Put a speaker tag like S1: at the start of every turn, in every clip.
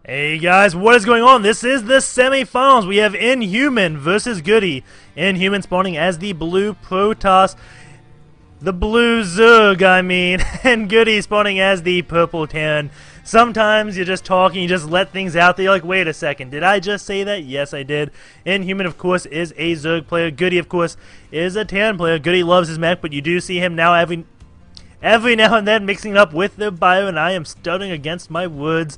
S1: Hey guys, what is going on? This is the semifinals. We have iNHuman versus Goody. iNHuman spawning as the blue Protoss, the blue Zerg, and Goody spawning as the purple Terran. Sometimes you're just talking, you just let things out there. You're like, wait a second, did I just say that? Yes, I did. iNHuman, of course, is a Zerg player. Goody, of course, is a Terran player. Goody loves his mech, but you do see him now every now and then mixing it up with the bio, and I am stuttering against my words.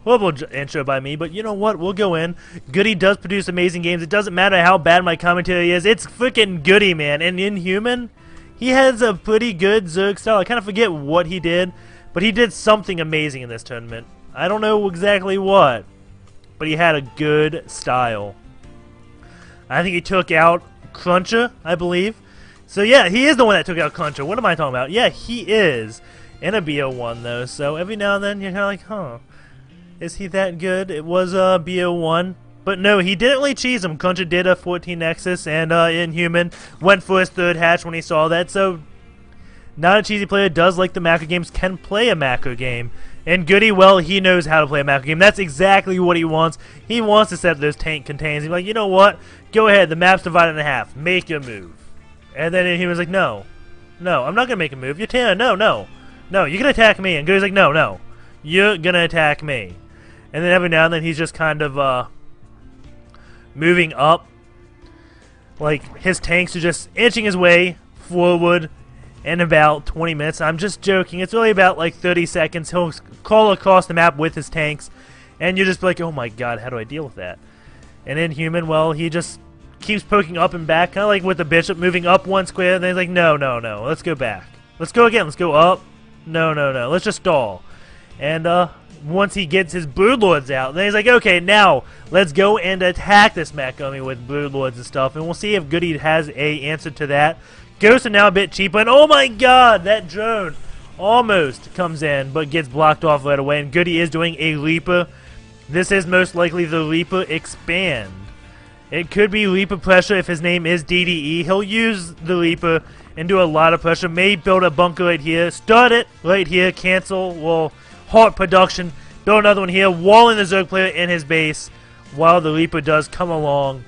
S1: Horrible intro by me, but you know what? We'll go in. Goody does produce amazing games. It doesn't matter how bad my commentary is. It's freaking Goody, man. And iNHuman, he has a pretty good Zerg style. I kind of forget what he did, but he did something amazing in this tournament. I don't know exactly what, but he had a good style. I think he took out Cruncher, I believe. So yeah, he is the one that took out Cruncher. What am I talking about? Yeah, he is. In a BO1 though, so every now and then you're kind of like, huh. Is he that good? It was BO1. But no, he didn't really cheese him. Cruncher did a 14 Nexus, and iNHuman went for his third hatch when he saw that. So, not a cheesy player, does like the macro games, can play a macro game. And Goody, well, he knows how to play a macro game. That's exactly what he wants. He wants to set up those tank containers. He's like, you know what? Go ahead, the map's divided in half. Make your move. And then he was like, no. No, I'm not going to make a move. You're Terran. No, no. No, you're going to attack me. And Goody's like, no, no. You're going to attack me. And then every now and then he's just kind of moving up. Like, his tanks are just inching his way forward in about 20 minutes. I'm just joking. It's really about like 30 seconds. He'll crawl across the map with his tanks. And you're just like, oh my god, how do I deal with that? And iNHuman, well, he just keeps poking up and back. Kind of like with the bishop moving up one square. And then he's like, no, no, no. Let's go back. Let's go again. Let's go up. No, no, no. Let's just stall. And, once he gets his Broodlords out, then he's like, okay, now let's go and attack this mech army with Broodlords and stuff, and we'll see if Goody has a answer to that. Ghosts are now a bit cheaper, and oh my god, that drone almost comes in, but gets blocked off right away, and Goody is doing a Reaper. This is most likely the Reaper Expand. It could be Reaper Pressure if his name is DDE. He'll use the Reaper and do a lot of pressure, may build a bunker right here, start it right here, cancel, well, halt production, build another one here, walling the Zerg player in his base while the Reaper does come along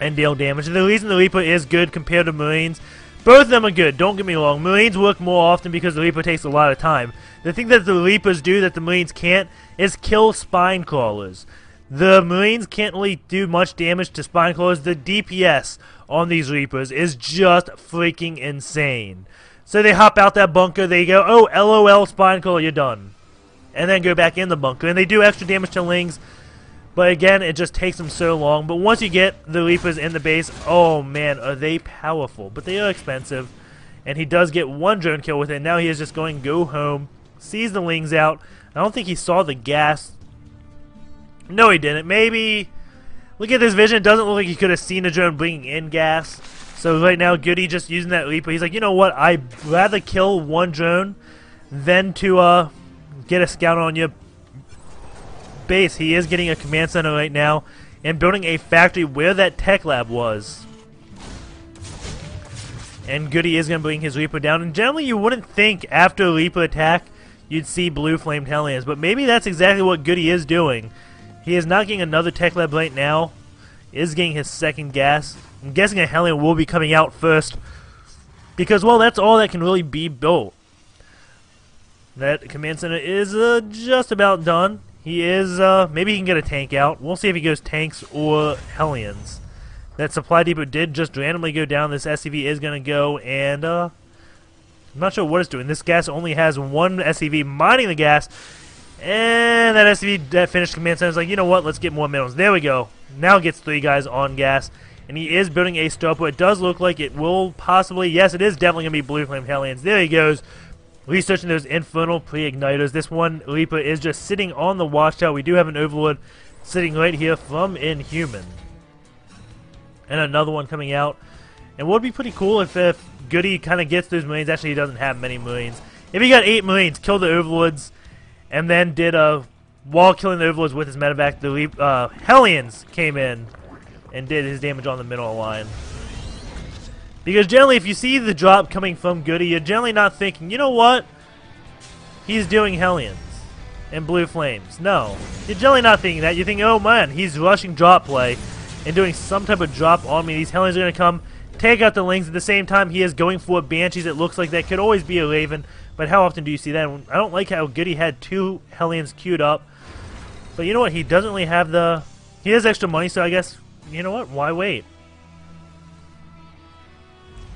S1: and deal damage. And the reason the Reaper is good compared to Marines, both of them are good, don't get me wrong. Marines work more often because the Reaper takes a lot of time. The thing that the Reapers do that the Marines can't is kill spine crawlers. The Marines can't really do much damage to spine crawlers. The DPS on these Reapers is just freaking insane. So they hop out that bunker, they go, oh, LOL, spine crawler, you're done. And then go back in the bunker. And they do extra damage to Lings, but again, it just takes them so long. But once you get the Reapers in the base, oh man, are they powerful. But they are expensive. And he does get one drone kill with it. Now he is just going, go home, sees the Lings out. I don't think he saw the gas. No, he didn't. Maybe, look at this vision, it doesn't look like he could have seen the drone bringing in gas. So right now, Goody just using that Reaper. He's like, you know what? I'd rather kill one drone than to get a scout on your base. He is getting a command center right now and building a factory where that tech lab was. And Goody is going to bring his Reaper down. And generally, you wouldn't think after a Reaper attack you'd see blue flamed Hellions, but maybe that's exactly what Goody is doing. He is not getting another tech lab right now. Is getting his second gas. I'm guessing a Hellion will be coming out first because, well, that's all that can really be built. That command center is just about done. He is, maybe he can get a tank out. We'll see if he goes tanks or Hellions. That supply depot did just randomly go down. This SCV is going to go, and I'm not sure what it's doing. This gas only has one SCV mining the gas, and that SCV, that finished command center, is like, you know what, let's get more minerals. There we go. Now gets 3 guys on gas. And he is building a Starport. It does look like it will possibly, yes, it is definitely going to be blue flame Hellions. There he goes, researching those infernal pre-igniters. This one Reaper is just sitting on the watchtower. We do have an Overlord sitting right here from iNHuman. And another one coming out. And what would be pretty cool if Goody kind of gets those Marines. Actually, he doesn't have many Marines. If he got 8 Marines, killed the Overlords, and then did while killing the Overlords with his medevac, the Hellions came in and did his damage on the middle line. Because generally, if you see the drop coming from Goody, you're generally not thinking, you know what? He's doing Hellions. and blue flames. No, you're generally not thinking that. You're thinking, oh man, he's rushing drop play and doing some type of drop on me. These Hellions are going to come, take out the Lings. At the same time, he is going for Banshees. It looks like that could always be a Raven, but how often do you see that? I don't like how Goody had 2 Hellions queued up. But you know what? He doesn't really have the... He has extra money, so I guess, you know what? Why wait?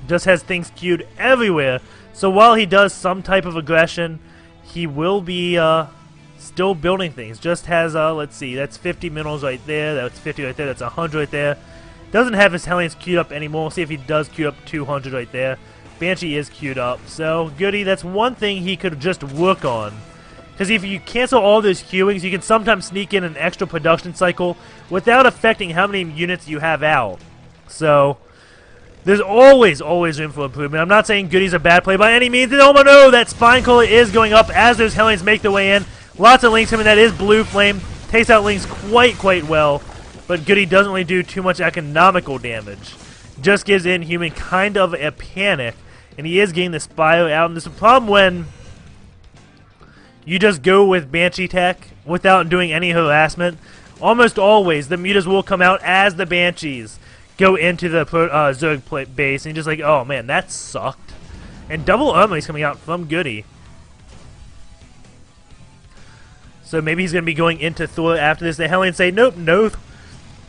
S1: Just has things queued everywhere. So while he does some type of aggression, he will be still building things. Just has, let's see, that's 50 minerals right there. That's 50 right there. That's 100 right there. Doesn't have his Hellions queued up anymore. We'll see if he does queue up 200 right there. Banshee is queued up. So, Goody, that's one thing he could just work on. Because if you cancel all those queuings, you can sometimes sneak in an extra production cycle without affecting how many units you have out. So, there's always room for improvement. I'm not saying Goody's a bad play by any means. And oh no, that Spine Cola is going up as those Hellions make their way in. Lots of Lings coming. That is Blue Flame. Takes out Lings quite well. But Goody doesn't really do too much economical damage. Just gives iNHuman kind of a panic. And he is getting the Spire out. And there's a problem when you just go with Banshee tech without doing any harassment. Almost always, the mutas will come out as the Banshees go into the Zerg base. And you're just like, oh man, that sucked. And double armor is coming out from Goody. So maybe he's going to be going into Thor after this. The Hellions say, nope, no.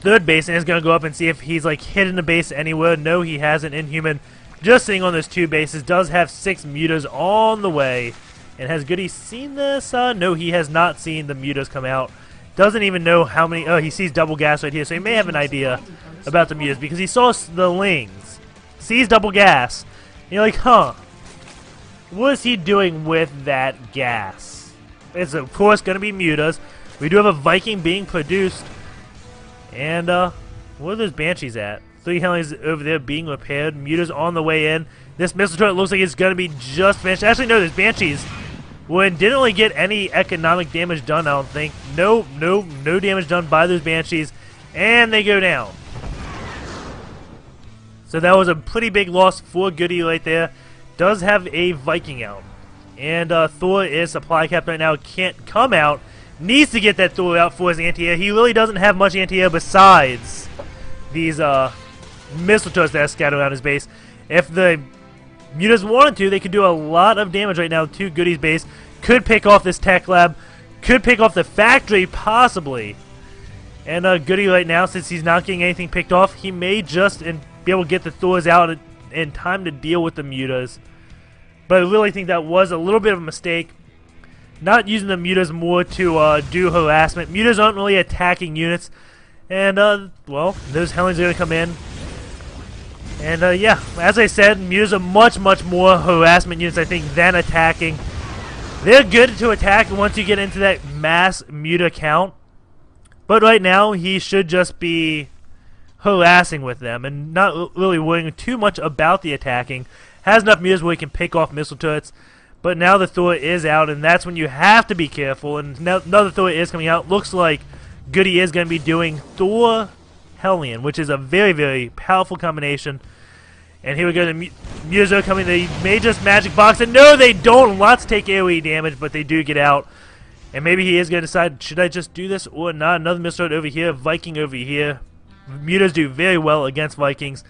S1: Third base, and is going to go up and see if he's like hidden the base anywhere. No, he hasn't. iNHuman just sitting on those 2 bases. Does have 6 mutas on the way. And has Goody seen this? No, he has not seen the mutas come out. Doesn't even know how many. Oh, he sees double gas right here, so he may have an idea about the mutas because he saw the Lings. Sees double gas. And you're like, huh. What is he doing with that gas? It's of course going to be mutas. We do have a Viking being produced. And, where are those Banshees at? 3 Hellions over there being repaired. Mutas on the way in. This missile turret looks like it's going to be just finished. Actually, no, those Banshees didn't really get any economic damage done, I don't think. No damage done by those Banshees. And they go down. So that was a pretty big loss for Goody right there. Does have a Viking out. And Thor is supply capped right now. Can't come out. Needs to get that Thor out for his anti-air. He really doesn't have much anti-air besides these missile turrets that are scattered around his base. If the mutas wanted to, they could do a lot of damage right now to Goody's base. Could pick off this tech lab. Could pick off the factory, possibly. And Goody right now, since he's not getting anything picked off, he may just be able to get the Thors out in time to deal with the mutas. But I really think that was a little bit of a mistake. Not using the mutas more to do harassment. Mutas aren't really attacking units. And, well, those Hellions are going to come in. And, yeah, as I said, mutas are much more harassment units, I think, than attacking. They're good to attack once you get into that mass muta count. But right now, he should just be harassing with them and not really worrying too much about the attacking. Has enough mutas where he can pick off missile turrets. But now the Thor is out, and that's when you have to be careful. And now the Thor is coming out. Looks like Goody is going to be doing Thor Hellion, which is a very powerful combination. And here we go. The mutas are coming. They may just magic box it. No, they don't. Lots take AoE damage, but they do get out. And maybe he is going to decide, should I just do this or not? Another missile over here. Viking over here. Mutas do very well against Vikings.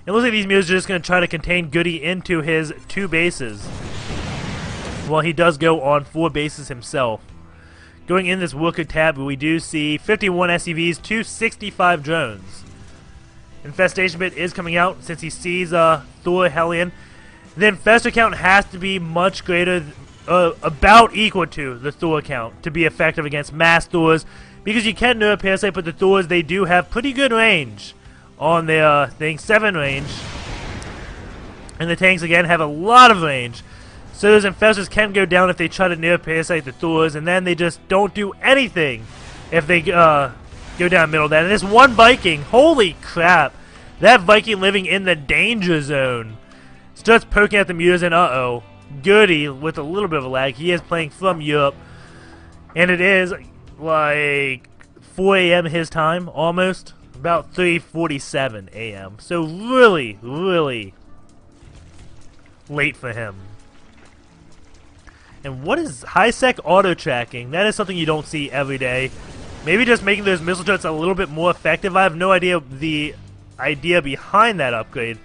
S1: It looks like these mutas are just going to try to contain Goody into his 2 bases. Well, he does go on 4 bases himself. Going in this worker tab, we do see 51 SCVs, 265 drones. Infestation bit is coming out since he sees Thor Hellion. The infestor count has to be much greater, about equal to the Thor count to be effective against mass Thors. Because you can nerf Parasite, but the Thors, they do have pretty good range on their thing, 7 range. And the tanks, again, have a lot of range. So those infestors can go down if they try to nerf Parasite the Thors, and then they just don't do anything if they go down middle of that. And this one Viking, holy crap, that Viking living in the danger zone starts poking at the mutas, and uh-oh, Goody, with a little bit of a lag, he is playing from Europe, and it is like 4 a.m. his time, almost, about 3:47 a.m. So really late for him. And what is high-sec auto-tracking? That is something you don't see every day. Maybe just making those missile turrets a little bit more effective. I have no idea the idea behind that upgrade.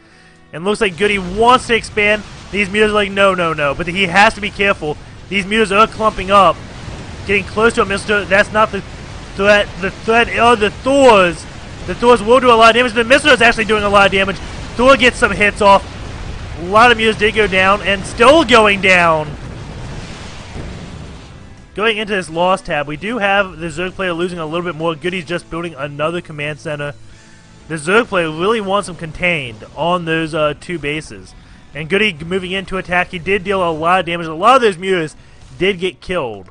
S1: And looks like Goody wants to expand. These meters are like, no, no, no. But he has to be careful. These meters are clumping up. Getting close to a missile turret. That's not the threat. The threat are the Thors. The Thors will do a lot of damage. The missile is actually doing a lot of damage. Thor gets some hits off. A lot of meters did go down. And still going down. Going into this loss tab, we do have the Zerg player losing a little bit more. Goody's just building another command center. The Zerg player really wants them contained on those two bases. And Goody moving in to attack, he did deal a lot of damage. A lot of those mutas did get killed.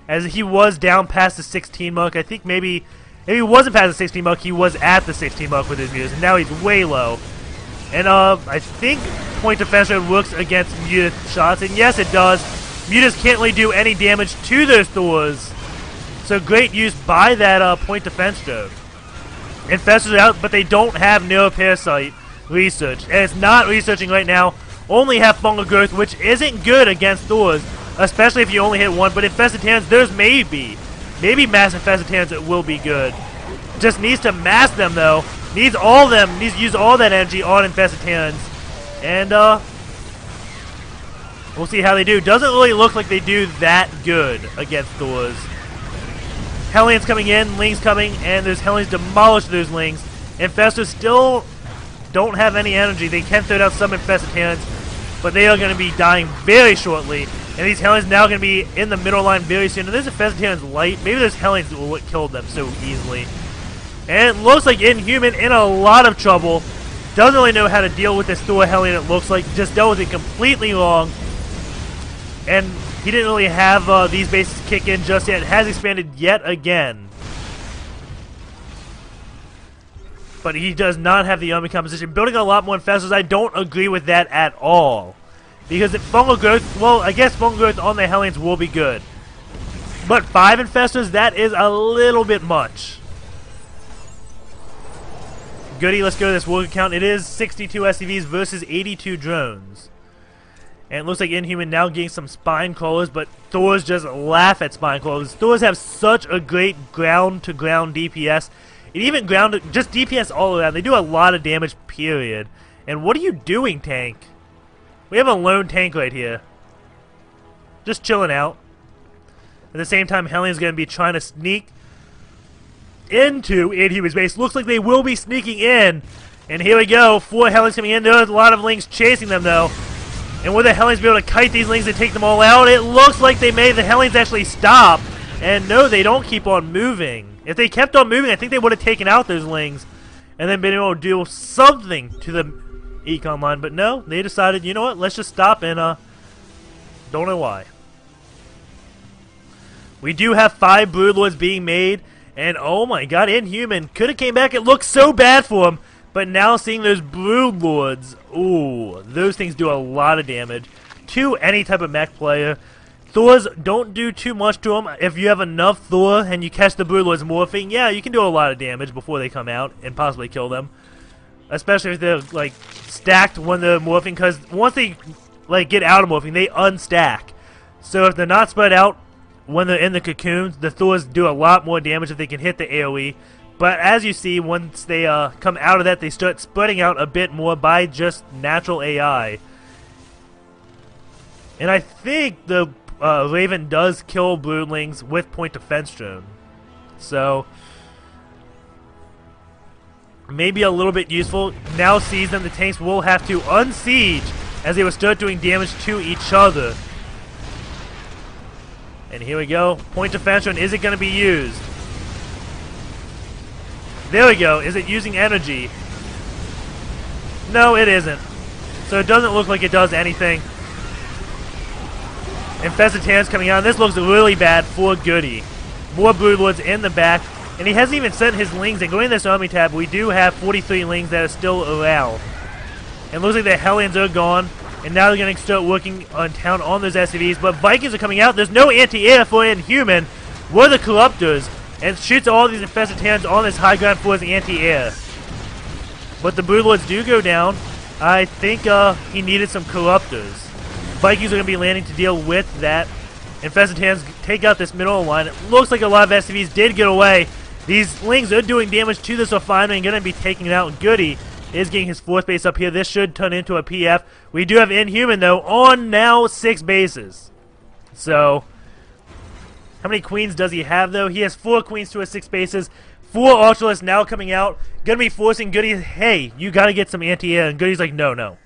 S1: As he was down past the 16 mark. I think maybe if he wasn't past the 16 mark, he was at the 16 mark with his mutas. And now he's way low. And I think point defense works against muta shots. And yes, it does. Mutas can't really do any damage to those Thors. So great use by that point defense drone. Infestors are out, but they don't have neuroparasite research. And it's not researching right now. Only have fungal growth, which isn't good against Thors, especially if you only hit one. But infested Terrans, there's maybe mass infested Terrans that will be good. Just needs to mass them though. Needs all of them. Needs to use all that energy on infested Terrans. And we'll see how they do. Doesn't really look like they do that good against Thors. Hellions coming in, Lings coming, and there's Hellions demolish those Lings. Infestors still don't have any energy. They can throw down some infested Terrans, but they are going to be dying very shortly. And these Hellions now going to be in the middle line very soon. And there's infested Terrans light. Maybe those Hellions were what killed them so easily. And it looks like iNHuman in a lot of trouble. Doesn't really know how to deal with this Thor Hellion, it looks like. Just dealt with it completely wrong. And he didn't really have these bases kick in just yet. It has expanded yet again. But he does not have the army composition. Building a lot more infestors, I don't agree with that at all. Because if fungal growth, well, I guess fungal growth on the Hellions will be good. But 5 infestors, that is a little bit much. Goody, let's go to this work count. It is 62 SCVs versus 82 drones. And it looks like iNHuman now getting some spine crawlers, but Thors just laugh at spine crawlers. Thors have such a great ground-to-ground DPS. And even just DPS all around. They do a lot of damage, period. And what are you doing, tank? We have a lone tank right here. Just chilling out. At the same time, Hellion's going to be trying to sneak into iNHuman's base. Looks like they will be sneaking in. And here we go. 4 Hellions coming in. There's a lot of Lings chasing them, though. And will the Hellions be able to kite these Lings and take them all out? It looks like they may. The Hellions actually stop. And no, they don't keep on moving. If they kept on moving, I think they would have taken out those Lings and then been able to do something to the econ line. But no, they decided, you know what, let's just stop and don't know why. We do have 5 Broodlords being made. And oh my god, iNHuman could have came back. It looks so bad for him. But now seeing those Broodlords, ooh, those things do a lot of damage to any type of mech player. Thors don't do too much to them. If you have enough Thor and you catch the Broodlords morphing, yeah, you can do a lot of damage before they come out and possibly kill them. Especially if they're like stacked when they're morphing, because once they like get out of morphing, they unstack. So if they're not spread out when they're in the cocoons, the Thors do a lot more damage if they can hit the AoE. But as you see, once they come out of that, they start spreading out a bit more by just natural AI. And I think the Raven does kill Broodlings with point defense drone. So, maybe a little bit useful. Now sees them, the tanks will have to unsiege as they will start doing damage to each other. And here we go. Point defense drone, is it going to be used? There we go. Is it using energy? No, it isn't. So it doesn't look like it does anything. Infested Terrans coming on. This looks really bad for Goody. More Broodlords in the back. And he hasn't even sent his Lings. And going to this army tab, we do have 43 Lings that are still around. And it looks like the Hellions are gone. And now they're going to start working on town on those SCVs. But Vikings are coming out. There's no anti-air for iNHuman. We're the Corruptors. And shoots all these infested Terrans on this high ground for his anti-air. But the Broodlords do go down. I think he needed some Corruptors. Vikings are going to be landing to deal with that. Infested Hands take out this middle line. It looks like a lot of SCVs did get away. These Lings are doing damage to this refinery and going to be taking it out. Goody is getting his 4th base up here. This should turn into a PF. We do have iNHuman, though, on now 6 bases. So, how many queens does he have, though? He has 4 queens to his 6 bases. 4 Ultralists now coming out. Going to be forcing Goody, hey, you got to get some anti-air. And Goody's like, no, no.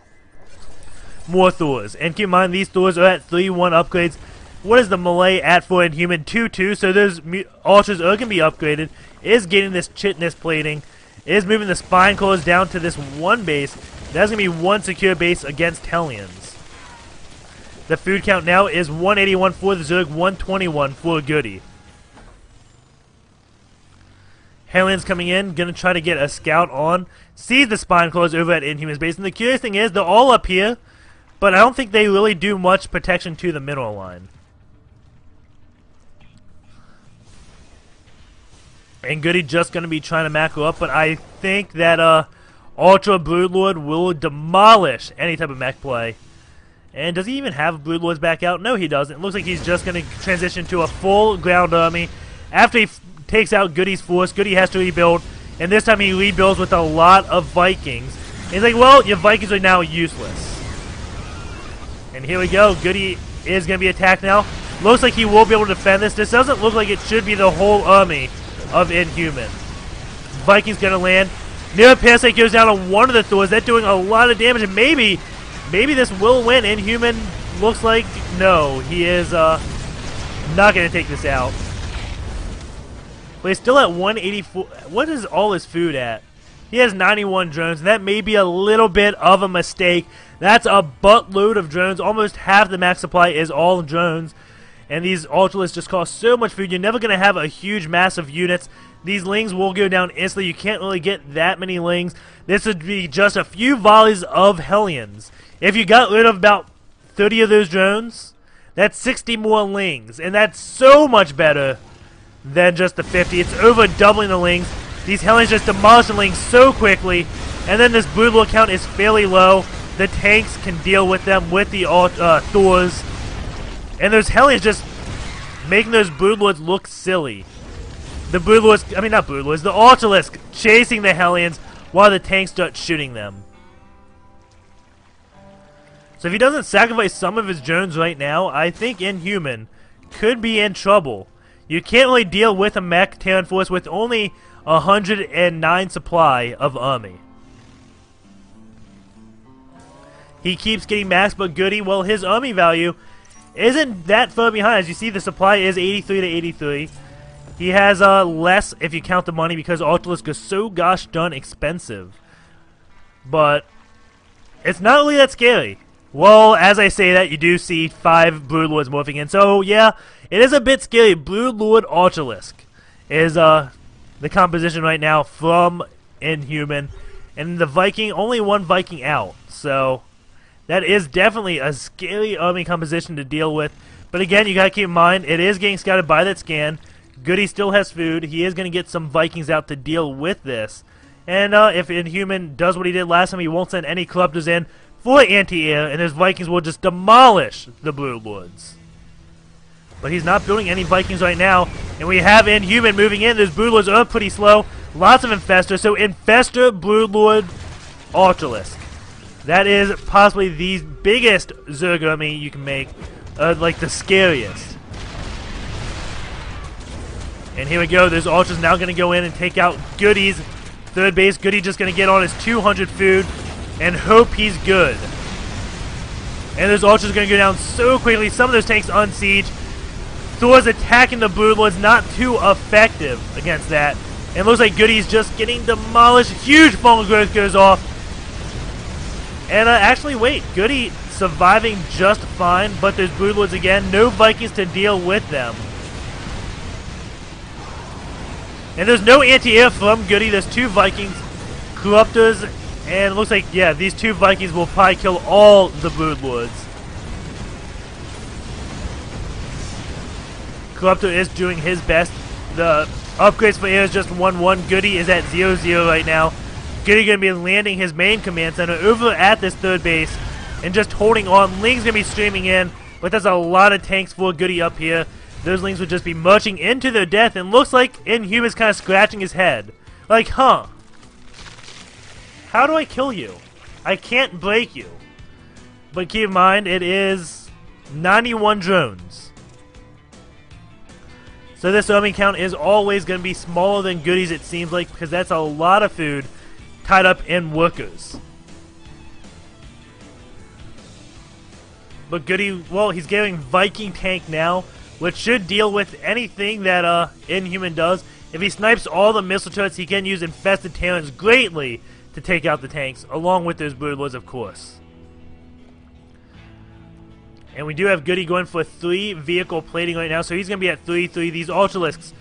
S1: More Thors. And keep in mind, these Thors are at 3-1 upgrades. What is the melee at for iNHuman? 2-2, so those Ultras are going to be upgraded. Is getting this chitness plating. Is moving the spine claws down to this 1 base. That's going to be 1 secure base against Hellions. The food count now is 181 for the Zerg, 121 for Goody. Hellions coming in, going to try to get a scout on. Sees the spine claws over at iNHuman's base. And the curious thing is, they're all up here, but I don't think they really do much protection to the middle line. And Goody just going to be trying to macro up, but I think that Ultra Broodlord will demolish any type of mech play. And does he even have Broodlords back out? No, he doesn't. It looks like he's just going to transition to a full ground army. After he takes out Goody's force, Goody has to rebuild, and this time he rebuilds with a lot of Vikings. And he's like, well, your Vikings are now useless. And here we go. Goody is going to be attacked now. Looks like he will be able to defend this. This doesn't look like it should be the whole army of iNHuman. Vikings gonna land. Near Parasite goes down on one of the Thors. That's doing a lot of damage, and maybe this will win. iNHuman looks like no, he is not gonna take this out. But he's still at 184. What is all his food at? He has 91 drones, and that may be a little bit of a mistake. That's a buttload of drones. Almost half the max supply is all drones. And these Ultralists just cost so much food. You're never going to have a huge mass of units. These Lings will go down instantly. You can't really get that many Lings. This would be just a few volleys of Hellions. If you got rid of about 30 of those drones, that's 60 more Lings. And that's so much better than just the 50. It's over doubling the Lings. These Hellions just demolish the Lings so quickly. And then this Broodlord count is fairly low. The tanks can deal with them with the Thors. And those Hellions just making those Broodlords look silly. The Broodlords, I mean not Broodlords, the Ultralists chasing the Hellions while the tanks start shooting them. So if he doesn't sacrifice some of his drones right now, I think iNHuman could be in trouble. You can't really deal with a mech Terran force with only 109 supply of army. He keeps getting max, but Goody, well, his army value isn't that far behind. As you see, the supply is 83 to 83. He has less if you count the money because Ultralists go so gosh darn expensive. But it's not really that scary. Well, as I say that, you do see 5 Broodlords morphing in. So, yeah, it is a bit scary. Broodlord Ultralisk is the composition right now from iNHuman. And the Viking, only 1 Viking out. So that is definitely a scary army composition to deal with. But again, you gotta keep in mind, it is getting scouted by that scan. Goody still has food. He is gonna get some Vikings out to deal with this. And if iNHuman does what he did last time, he won't send any Corruptors in for anti-air, and his Vikings will just demolish the Broodlords. But he's not building any Vikings right now, and we have iNHuman moving in. Those Broodlords are pretty slow. Lots of Infestor, so Infestor, Broodlord, Ultralisk. That is possibly the biggest Zerg army you can make, like the scariest. And here we go, those Ultras now going to go in and take out Goody's 3rd base. Goody just going to get on his 200 food and hope he's good. And those Ultras are going to go down so quickly. Some of those tanks on siege. Thor's attacking the Broodlords, not too effective against that. And it looks like Goody's just getting demolished. Huge fungal growth goes off. And actually, wait, Goody surviving just fine, but there's Broodlords again. No Vikings to deal with them. And there's no anti-air from Goody. There's 2 Vikings, Corruptors, and it looks like, yeah, these 2 Vikings will probably kill all the Broodlords. Corruptor is doing his best. The upgrades for air is just 1-1. Goody is at 0-0 right now. Goody going to be landing his main command center over at this 3rd base. and just holding on. Ling's going to be streaming in, but there's a lot of tanks for Goody up here. Those Lings would just be marching into their death, and looks like iNHuman's kind of scratching his head. Like, huh? How do I kill you? I can't break you. But keep in mind, it is 91 drones. So this army count is always going to be smaller than Goody's, it seems like, because that's a lot of food tied up in workers. But Goody, well, he's getting Viking tank now, which should deal with anything that iNHuman does. If he snipes all the missile turrets, he can use Infested Talons greatly to take out the tanks, along with those Broodlords, of course. And we do have Goody going for 3 vehicle plating right now, so he's going to be at 3-3. These Ultralisks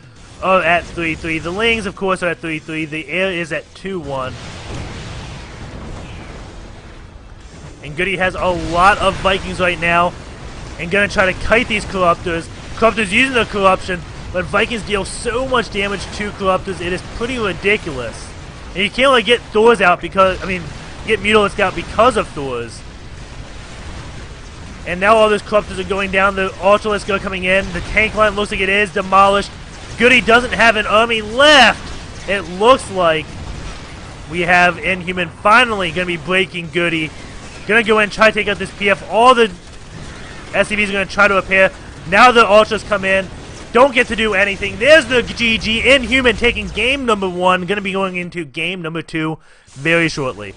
S1: are at 3-3. The Lings, of course, are at 3-3. The air is at 2-1. And Goody has a lot of Vikings right now, and going to try to kite these Corruptors. Corruptors using the Corruption, but Vikings deal so much damage to Corruptors, it is pretty ridiculous. And you can't only get Thors out because, get Mutalisks out because of Thors. And now all those Corruptors are going down, the Ultralisks are coming in, the tank line looks like it is demolished. Goody doesn't have an army left! It looks like we have iNHuman finally going to be breaking Goody. Going to go in and try to take out this PF. All the SCVs are going to try to repair. Now the Ultras come in. Don't get to do anything. There's the GG. iNHuman taking game number 1. Going to be going into game number 2 very shortly.